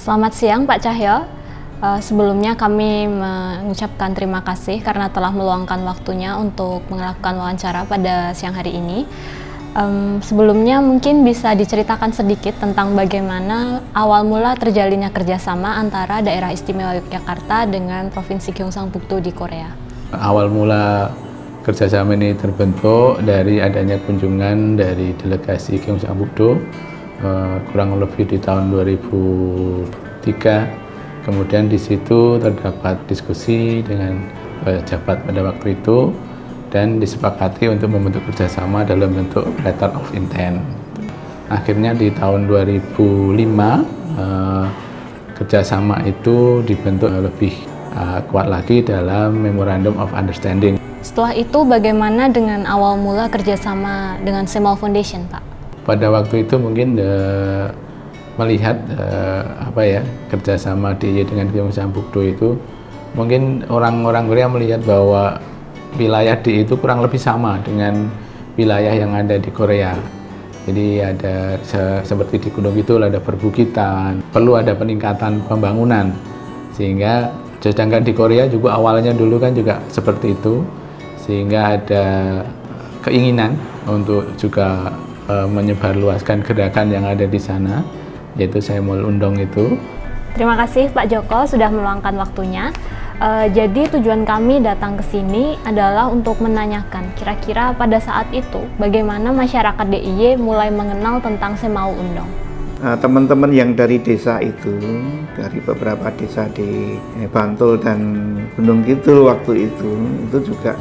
Selamat siang Pak Cahyo. Sebelumnya kami mengucapkan terima kasih karena telah meluangkan waktunya untuk melakukan wawancara pada siang hari ini. Sebelumnya mungkin bisa diceritakan sedikit tentang bagaimana awal mula terjalinnya kerjasama antara Daerah Istimewa Yogyakarta dengan Provinsi Gyeongsangbuk-do di Korea. Awal mula kerjasama ini terbentuk dari adanya kunjungan dari delegasi Gyeongsangbuk-do kurang lebih di tahun 2003. Kemudian di situ terdapat diskusi dengan pejabat pada waktu itu dan disepakati untuk membentuk kerjasama dalam bentuk letter of intent. Akhirnya di tahun 2005 kerjasama itu dibentuk lebih kuat lagi dalam Memorandum of Understanding. Setelah itu bagaimana dengan awal mula kerjasama dengan Semol Foundation, Pak? Pada waktu itu mungkin melihat kerjasama DIY dengan Gyeongsangbuk-do itu, mungkin orang-orang Korea melihat bahwa wilayah DIY itu kurang lebih sama dengan wilayah yang ada di Korea. Jadi ada seperti di Gunung Kidul ada perbukitan, perlu ada peningkatan pembangunan. Sehingga sedangkan di Korea juga awalnya dulu kan juga seperti itu, sehingga ada keinginan untuk juga menyebarluaskan gerakan yang ada di sana, yaitu Semol Undong itu. Terima kasih Pak Joko sudah meluangkan waktunya. Jadi tujuan kami datang ke sini adalah untuk menanyakan kira-kira pada saat itu bagaimana masyarakat DIY mulai mengenal tentang Semol Undong. Teman-teman yang dari desa itu, dari beberapa desa di Bantul dan Gunung Kidul waktu itu juga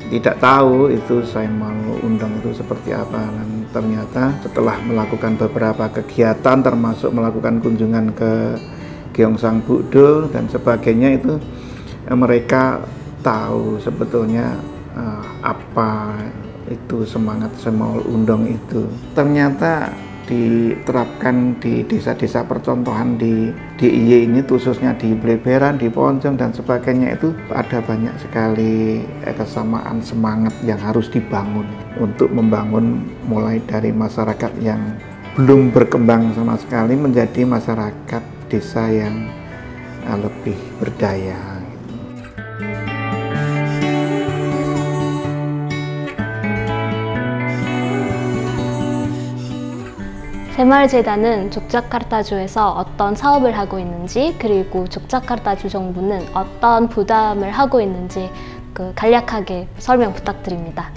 tidak tahu itu Semol Undong itu seperti apa. Dan ternyata setelah melakukan beberapa kegiatan termasuk melakukan kunjungan ke Gyeongsangbuk-do dan sebagainya, itu mereka tahu sebetulnya apa itu semangat Semol Undong itu. Ternyata diterapkan di desa-desa percontohan di DIY ini, khususnya di Bleberan, di Ponjong dan sebagainya, itu ada banyak sekali kesamaan semangat yang harus dibangun untuk membangun mulai dari masyarakat yang belum berkembang sama sekali menjadi masyarakat desa yang lebih berdaya. 새마을재단은 족자카르타주에서 어떤 사업을 하고 있는지, 그리고 족자카르타주 정부는 어떤 부담을 하고 있는지 간략하게 설명 부탁드립니다.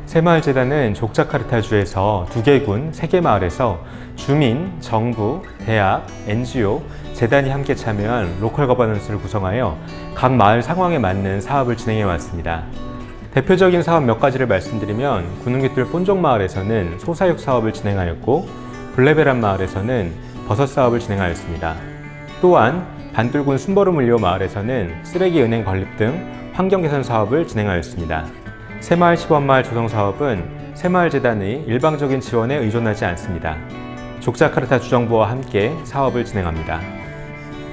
새마을재단은 족자카르타주에서 2개 군, 3개 마을에서 주민, 정부, 대학, NGO, 재단이 함께 참여한 로컬 거버넌스를 구성하여 각 마을 상황에 맞는 사업을 진행해 왔습니다. 대표적인 사업 몇 가지를 말씀드리면, 구능깃돌 본종마을에서는 소사육 사업을 진행하였고, 블레베란 마을에서는 버섯 사업을 진행하였습니다. 또한 반둘군 순버르물리오 마을에서는 쓰레기 은행 건립 등 환경 개선 사업을 진행하였습니다. 새마을 시범마을 조성 사업은 새마을재단의 일방적인 지원에 의존하지 않습니다. 족자카르타 주정부와 함께 사업을 진행합니다.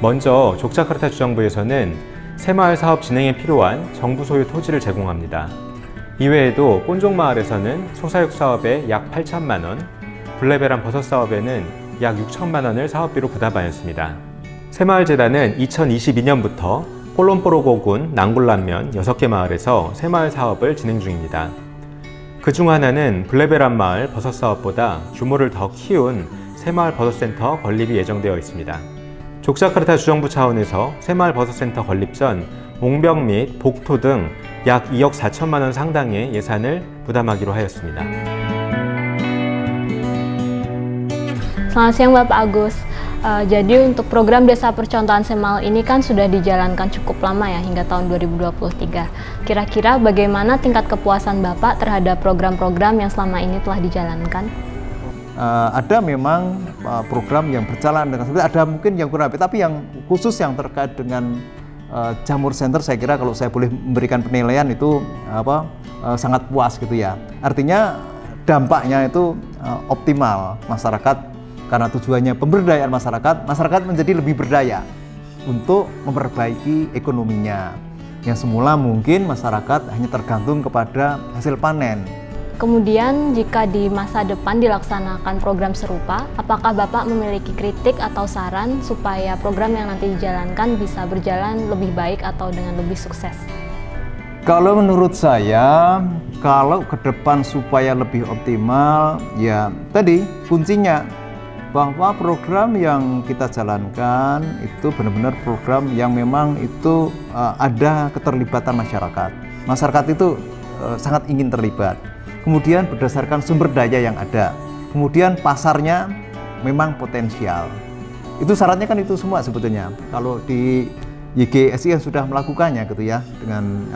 먼저 족자카르타 주정부에서는 새마을 사업 진행에 필요한 정부 소유 토지를 제공합니다. 이외에도 본종마을에서는 소사육 사업에 약 8천만 원, 블레베란 버섯 사업에는 약 6천만 원을 사업비로 부담하였습니다. 새마을재단은 2022년부터 꼴론뽀로고군 낭굴란면 6개 마을에서 새마을 사업을 진행 중입니다. 그중 하나는 블레베란 마을 버섯 사업보다 규모를 더 키운 새마을 버섯센터 건립이 예정되어 있습니다. 족자카르타 주정부 차원에서 새마을 버섯센터 건립 전 옹벽 및 복토 등 약 2억 4천만 원 상당의 예산을 부담하기로 하였습니다. Selamat siang Bapak Agus. Jadi untuk program Desa Percontohan Semol ini kan sudah dijalankan cukup lama ya, hingga tahun 2023. Kira-kira bagaimana tingkat kepuasan Bapak terhadap program-program yang selama ini telah dijalankan? Ada memang program yang berjalan dengan seperti, ada mungkin yang kurang, tapi yang khusus yang terkait dengan Jamur Center, saya kira kalau saya boleh memberikan penilaian itu sangat puas gitu ya. Artinya dampaknya itu optimal, masyarakat karena tujuannya pemberdayaan masyarakat menjadi lebih berdaya untuk memperbaiki ekonominya. Yang semula mungkin masyarakat hanya tergantung kepada hasil panen. Kemudian jika di masa depan dilaksanakan program serupa, apakah Bapak memiliki kritik atau saran supaya program yang nanti dijalankan bisa berjalan lebih baik atau dengan lebih sukses? Kalau menurut saya, kalau ke depan supaya lebih optimal, ya tadi kuncinya bahwa program yang kita jalankan itu benar-benar program yang memang itu ada keterlibatan masyarakat. Masyarakat itu sangat ingin terlibat. Kemudian berdasarkan sumber daya yang ada, kemudian pasarnya memang potensial. Itu syaratnya kan itu semua sebetulnya. Kalau di YGSI yang sudah melakukannya gitu ya, dengan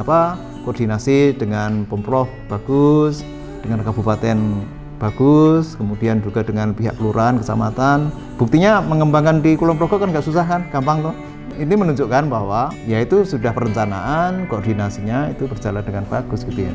koordinasi dengan Pemprov bagus, dengan kabupaten bagus, kemudian juga dengan pihak kelurahan, kecamatan. Buktinya mengembangkan di Kulon Progo kan nggak susah kan, gampang kok. Ini menunjukkan bahwa ya itu sudah perencanaan, koordinasinya itu berjalan dengan bagus gitu ya.